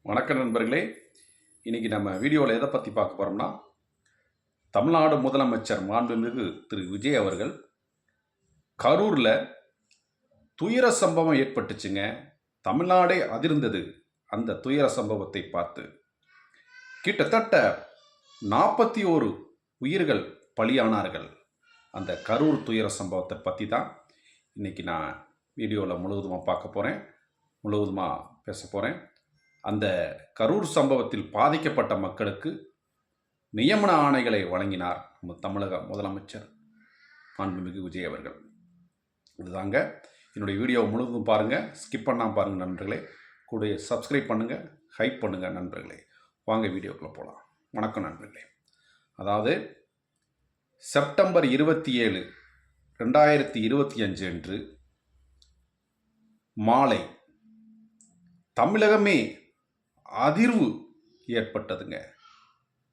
வணக்கம் நண்பர்களே. இன்றைக்கி நம்ம வீடியோவில் எதை பற்றி பார்க்க போகிறோம்னா, தமிழ்நாடு முதலமைச்சர் மாண்புமிகு திரு விஜய் அவர்கள் கரூரில் துயர சம்பவம் ஏற்பட்டுச்சுங்க. தமிழ்நாடே அதிர்ந்தது அந்த துயர சம்பவத்தை பார்த்து. கிட்டத்தட்ட 41 உயிர்கள் பலியானார்கள். அந்த கரூர் துயர சம்பவத்தை பற்றி தான் இன்றைக்கி நான் வீடியோவில் முழுவதுமாக பார்க்க போகிறேன், முழுவதுமாக பேச போகிறேன். அந்த கரூர் சம்பவத்தில் பாதிக்கப்பட்ட மக்களுக்கு நியமன ஆணைகளை வழங்கினார் நம்ம தமிழக முதலமைச்சர் மாண்புமிகு விஜய் அவர்கள். இதுதாங்க என்னுடைய வீடியோ முழுவதும் பாருங்கள், ஸ்கிப் பண்ணாமல் பாருங்கள் நண்பர்களே. கூட சப்ஸ்கிரைப் பண்ணுங்கள், ஹைப் பண்ணுங்கள் நண்பர்களே. வாங்க வீடியோக்குள்ளே போகலாம். வணக்கம் நண்பர்களே. அதாவது செப்டம்பர் 27, 2025 அன்று மாலை தமிழகமே அதிர்வு ஏற்பட்டதுங்க.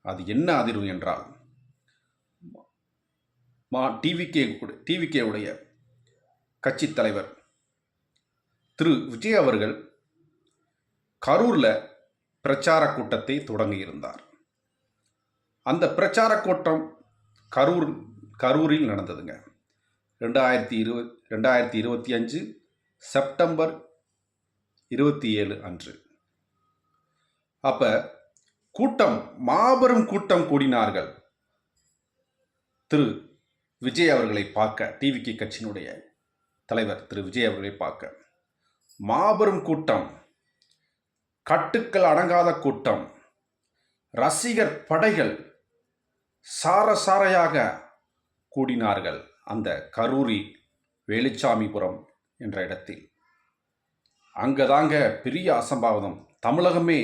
அது என்ன அதிர்வு என்றால், டிவிகே உடைய கட்சி தலைவர் திரு விஜய் அவர்கள் கரூரில் பிரச்சார கூட்டத்தை தொடங்கியிருந்தார். அந்த பிரச்சார கூட்டம் கரூரில் நடந்ததுங்க. 2025 செப்டம்பர் 27 அன்று. அப்போ மாபெரும் கூட்டம் கூடினார்கள் திரு விஜய் அவர்களை பார்க்க. டிவிகே கட்சியினுடைய தலைவர் திரு விஜய் அவர்களை பார்க்க மாபெரும் கூட்டம், கட்டுக்கள் அடங்காத கூட்டம், ரசிகர் படைகள் சாரையாக கூடினார்கள் அந்த கரூரி வேலுச்சாமிபுரம் என்ற இடத்தில். அங்கதாங்க பெரிய அசம்பாவிதம், தமிழகமே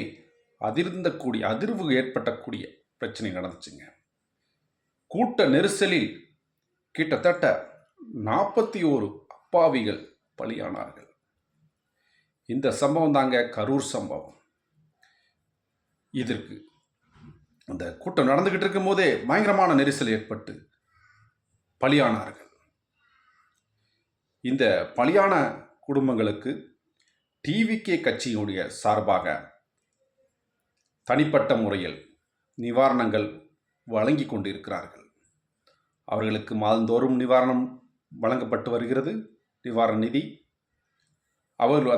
அதிர்வு ஏற்பட்டக்கூடிய பிரச்சனை நடந்துச்சுங்க. கூட்ட நெரிசலில் கிட்டத்தட்ட 41 அப்பாவிகள் பலியானார்கள். இந்த சம்பவம் தாங்க கரூர் சம்பவம். இதற்கு அந்த கூட்டம் நடந்துகிட்டு இருக்கும் போதே பயங்கரமான நெரிசல் ஏற்பட்டு பலியானார்கள். இந்த பலியான குடும்பங்களுக்கு டிவிகே கட்சியினுடைய சார்பாக தனிப்பட்ட முறையில் நிவாரணங்கள் வழங்கி கொண்டிருக்கிறார்கள். அவர்களுக்கு மாதந்தோறும் நிவாரணம் வழங்கப்பட்டு வருகிறது, நிவாரண நிதி. அவர்கள்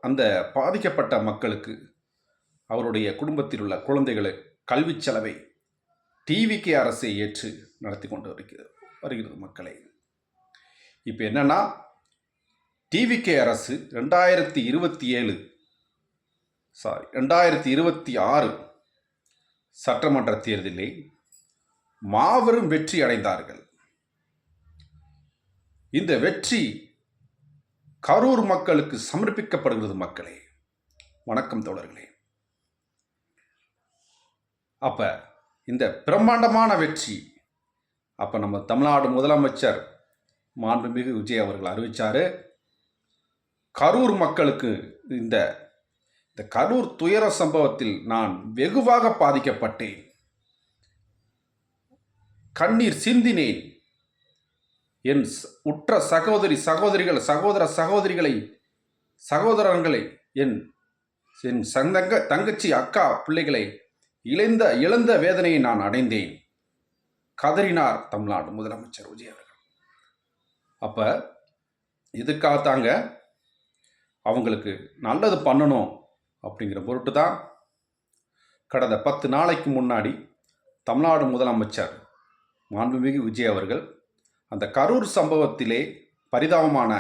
அந்த பாதிக்கப்பட்ட மக்களுக்கு அவருடைய குடும்பத்தில் உள்ள குழந்தைகளை கல்வி செலவை டிவிகே அரசை ஏற்று நடத்தி கொண்டு வருகிறது மக்களை. இப்போ என்னன்னா, டிவிகே அரசு 2026 சட்டமன்ற தேர்தலில் மாபெரும் வெற்றி அடைந்தார்கள். இந்த வெற்றி கரூர் மக்களுக்கு சமர்ப்பிக்கப்படுகிறது மக்களே. வணக்கம் தோழர்களே. அப்ப இந்த பிரம்மாண்டமான வெற்றி அப்ப நம்ம தமிழ்நாடு முதலமைச்சர் மாண்புமிகு விஜய் அவர்கள் அறிவிச்சாரு, கரூர் மக்களுக்கு இந்த கரூர் துயர சம்பவத்தில் நான் வெகுவாக பாதிக்கப்பட்டேன், கண்ணீர் சிந்தினேன். என் உற்ற சகோதரர்களை என் தங்கச்சி அக்கா பிள்ளைகளை இழந்த வேதனையை நான் அடைந்தேன், கதறினார் தமிழ்நாடு முதலமைச்சர் விஜய் அவர்கள். அப்ப இதுக்காகத்தாங்க அவங்களுக்கு நல்லது பண்ணணும் அப்படிங்கிற பொருட்டு தான் கடந்த 10 நாளைக்கு முன்னாடி தமிழ்நாடு முதலமைச்சர் மாண்புமிகு விஜய் அவர்கள் அந்த கரூர் சம்பவத்திலே பரிதாபமாக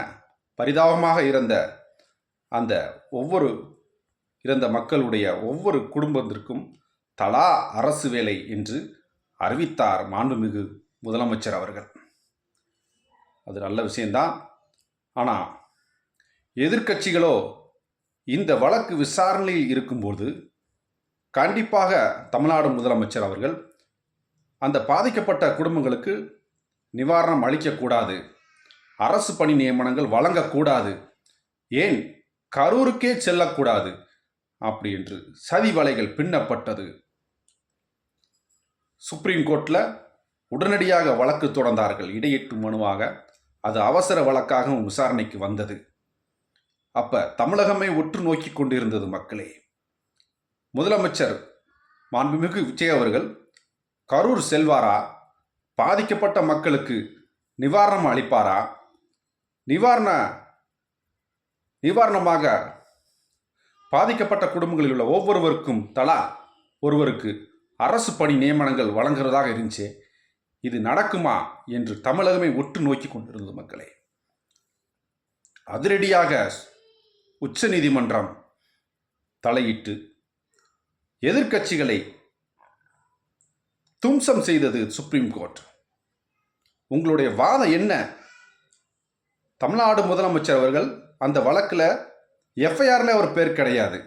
அந்த இறந்த மக்களுடைய ஒவ்வொரு குடும்பத்திற்கும் தலா அரசு வேலை என்று அறிவித்தார் மாண்புமிகு முதலமைச்சர் அவர்கள். அது நல்ல விஷயம்தான். ஆனால் எதிர்க்கட்சிகளோ இந்த வழக்கு விசாரணையில் இருக்கும்போது கண்டிப்பாக தமிழ்நாடு முதலமைச்சர் அவர்கள் அந்த பாதிக்கப்பட்ட குடும்பங்களுக்கு நிவாரணம் அளிக்கக்கூடாது, அரசு பணி நியமனங்கள் வழங்கக்கூடாது, ஏன் கரூருக்கே செல்லக்கூடாது அப்படி என்று சதி வலைகள் பின்னப்பட்டது. சுப்ரீம் கோர்ட்டில் உடனடியாக வழக்கு தொடர்ந்தார்கள் இடையீட்டு மனுவாக. அது அவசர வழக்காகவும் விசாரணைக்கு வந்தது. அப்ப தமிழகமே உற்று நோக்கி கொண்டிருந்தது மக்களே. முதலமைச்சர் மாண்புமிகு விஜய் அவர்கள் கரூர் செல்வாரா? பாதிக்கப்பட்ட மக்களுக்கு நிவாரணம் அளிப்பாரா? நிவாரணமாக பாதிக்கப்பட்ட குடும்பங்களில் உள்ள ஒவ்வொருவருக்கும் தலா ஒருவருக்கு அரசு பணி நியமனங்கள் வழங்குறதாக இருந்துச்சு. இது நடக்குமா என்று தமிழகமே உற்று நோக்கி கொண்டிருந்தது மக்களே. அதிரடியாக உச்ச நீதிமன்றம் தலையிட்டு எதிர்க்கட்சிகளை தும்சம் செய்தது சுப்ரீம் கோர்ட். உங்களுடைய வாதம் என்ன? தமிழ்நாடு முதலமைச்சர் அவர்கள் அந்த வழக்கில் எஃப்ஐஆர்ல அவர் பேர் கிடையாது.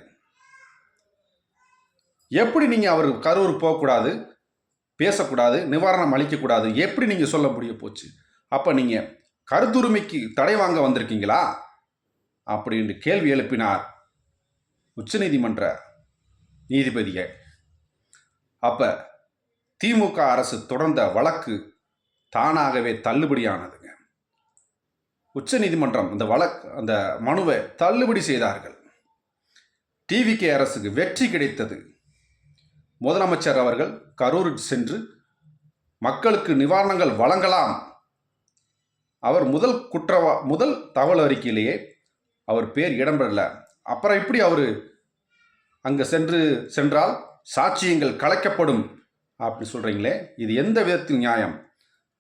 எப்படி நீங்கள் அவர் கரூர் போகக்கூடாது, பேசக்கூடாது, நிவாரணம் அளிக்கக்கூடாது, எப்படி நீங்கள் சொல்ல முடிய போச்சு? அப்போ நீங்கள் கருத்துரிமைக்கு தடை வாங்க வந்திருக்கீங்களா அப்படின்னு கேள்வி எழுப்பினார் உச்சநீதிமன்ற நீதிபதிகள். அப்போ திமுக அரசு தொடர்ந்த வழக்கு தானாகவே தள்ளுபடியானதுங்க. உச்சநீதிமன்றம் அந்த மனுவை தள்ளுபடி செய்தார்கள். டிவிகே அரசுக்கு வெற்றி கிடைத்தது. முதலமைச்சர் அவர்கள் கரூருக்கு சென்று மக்களுக்கு நிவாரணங்கள் வழங்கலாம். அவர் முதல் தகவல் அறிக்கையிலேயே அவர் பேர் இடம்பெறல. அப்புறம் எப்படி அவர் அங்கே சென்றால் சாட்சியங்கள் கலைக்கப்படும் அப்படி சொல்கிறீங்களே, இது எந்த விதத்தில் நியாயம்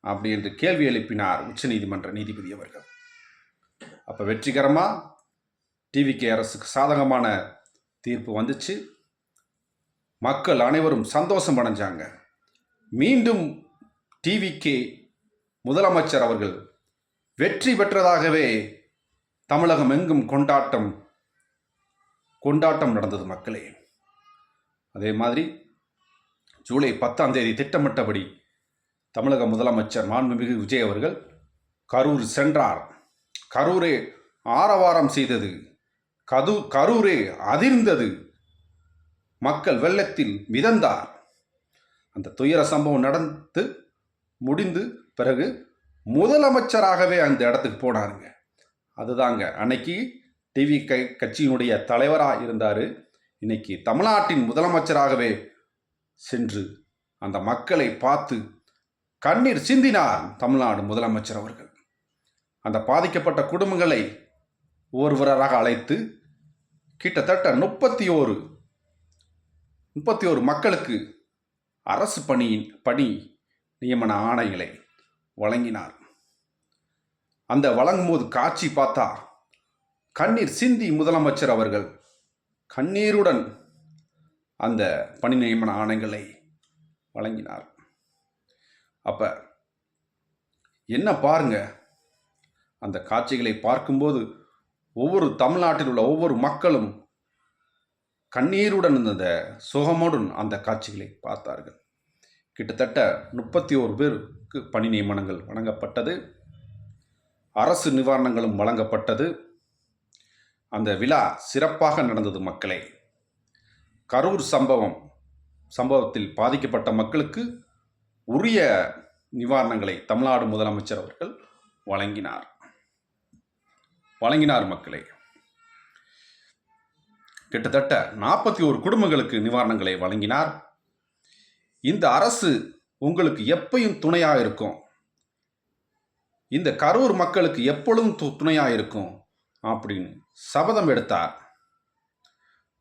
அப்படி என்று கேள்வி எழுப்பினார் உச்சநீதிமன்ற நீதிபதி அவர்கள். அப்போ வெற்றிகரமாக டிவிகே அரசுக்கு சாதகமான தீர்ப்பு வந்துச்சு. மக்கள் அனைவரும் சந்தோஷம் அடைஞ்சாங்க. மீண்டும் டிவிகே முதலமைச்சர் அவர்கள் வெற்றி பெற்றதாகவே தமிழகம் எங்கும் கொண்டாட்டம் நடந்தது மக்களே. அதே மாதிரி ஜூலை 10 திட்டமிட்டபடி தமிழக முதலமைச்சர் மாண்புமிகு விஜய் அவர்கள் கரூர் சென்றார். கரூரே ஆரவாரம் செய்தது. கரூரே அதிர்ந்தது. மக்கள் வெள்ளத்தில் மிதந்தார். அந்த துயர சம்பவம் நடந்து முடிந்து பிறகு முதலமைச்சராகவே அந்த இடத்துக்கு போனாருங்க. அதுதாங்க அன்னைக்கு டிவி கட்சியினுடைய தலைவராக இருந்தார். இன்னைக்கு தமிழ்நாட்டின் முதலமைச்சராகவே சென்று அந்த மக்களை பார்த்து கண்ணீர் சிந்தினார் தமிழ்நாடு முதலமைச்சர் அவர்கள். அந்த பாதிக்கப்பட்ட குடும்பங்களை ஒவ்வொருவராக அழைத்து கிட்டத்தட்ட 31 மக்களுக்கு அரசு பணி நியமன ஆணைகளை வழங்கினார். அந்த வழங்கும்போது காட்சி பார்த்தா கண்ணீர் சிந்தி முதலமைச்சர் அவர்கள் கண்ணீருடன் அந்த பணி நியமன ஆணைகளை வழங்கினார். அப்ப என்ன பாருங்க, அந்த காட்சிகளை பார்க்கும்போது தமிழ்நாட்டில் உள்ள ஒவ்வொரு மக்களும் கண்ணீருடன் அந்த சுகமுடன் அந்த காட்சிகளை பார்த்தார்கள். கிட்டத்தட்ட 31 பேருக்கு பணி நியமனங்கள் வழங்கப்பட்டது. அரசு நிவாரணங்களும் வழங்கப்பட்டது. அந்த விழா சிறப்பாக நடந்தது மக்களே. கரூர் சம்பவத்தில் பாதிக்கப்பட்ட மக்களுக்கு உரிய நிவாரணங்களை தமிழ்நாடு முதலமைச்சர் அவர்கள் வழங்கினார் மக்களே. கிட்டத்தட்ட 41 குடும்பங்களுக்கு நிவாரணங்களை வழங்கினார். இந்த அரசு உங்களுக்கு எப்பயும் துணையாக இருக்கும். இந்த கரூர் மக்களுக்கு எப்பொழுதும் துணையாக இருக்கும் அப்படின்னு சபதம் எடுத்தார்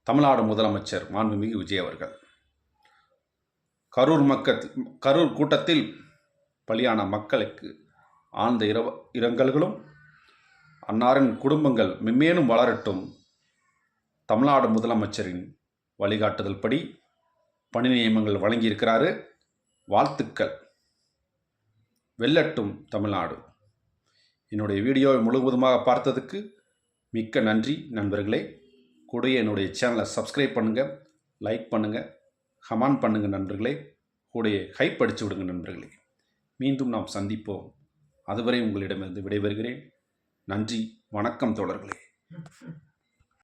தமிழ்நாடு முதலமைச்சர் மாண்புமிகு விஜய் அவர்கள். கரூர் கூட்டத்தில் பலியான மக்களுக்கு ஆழ்ந்த இரங்கல்களும், அன்னாரின் குடும்பங்கள் மென்மேலும் வளரட்டும். தமிழ்நாடு முதலமைச்சரின் வழிகாட்டுதல் படி பணி நியமனங்கள் வழங்கியிருக்கிறாரு. வாழ்த்துக்கள். வெல்லட்டும் தமிழ்நாடு. என்னுடைய வீடியோவை முழுவதுமாக பார்த்ததுக்கு மிக்க நன்றி நண்பர்களே. கூடவே என்னுடைய சேனலை சப்ஸ்கிரைப் பண்ணுங்கள், லைக் பண்ணுங்கள், கமெண்ட் பண்ணுங்கள் நண்பர்களே. கூடவே ஹைப் அடித்து விடுங்க நண்பர்களே. மீண்டும் நாம் சந்திப்போம். அதுவரை உங்களிடமிருந்து விடைபெறுகிறேன். நன்றி, வணக்கம் தோழர்களே.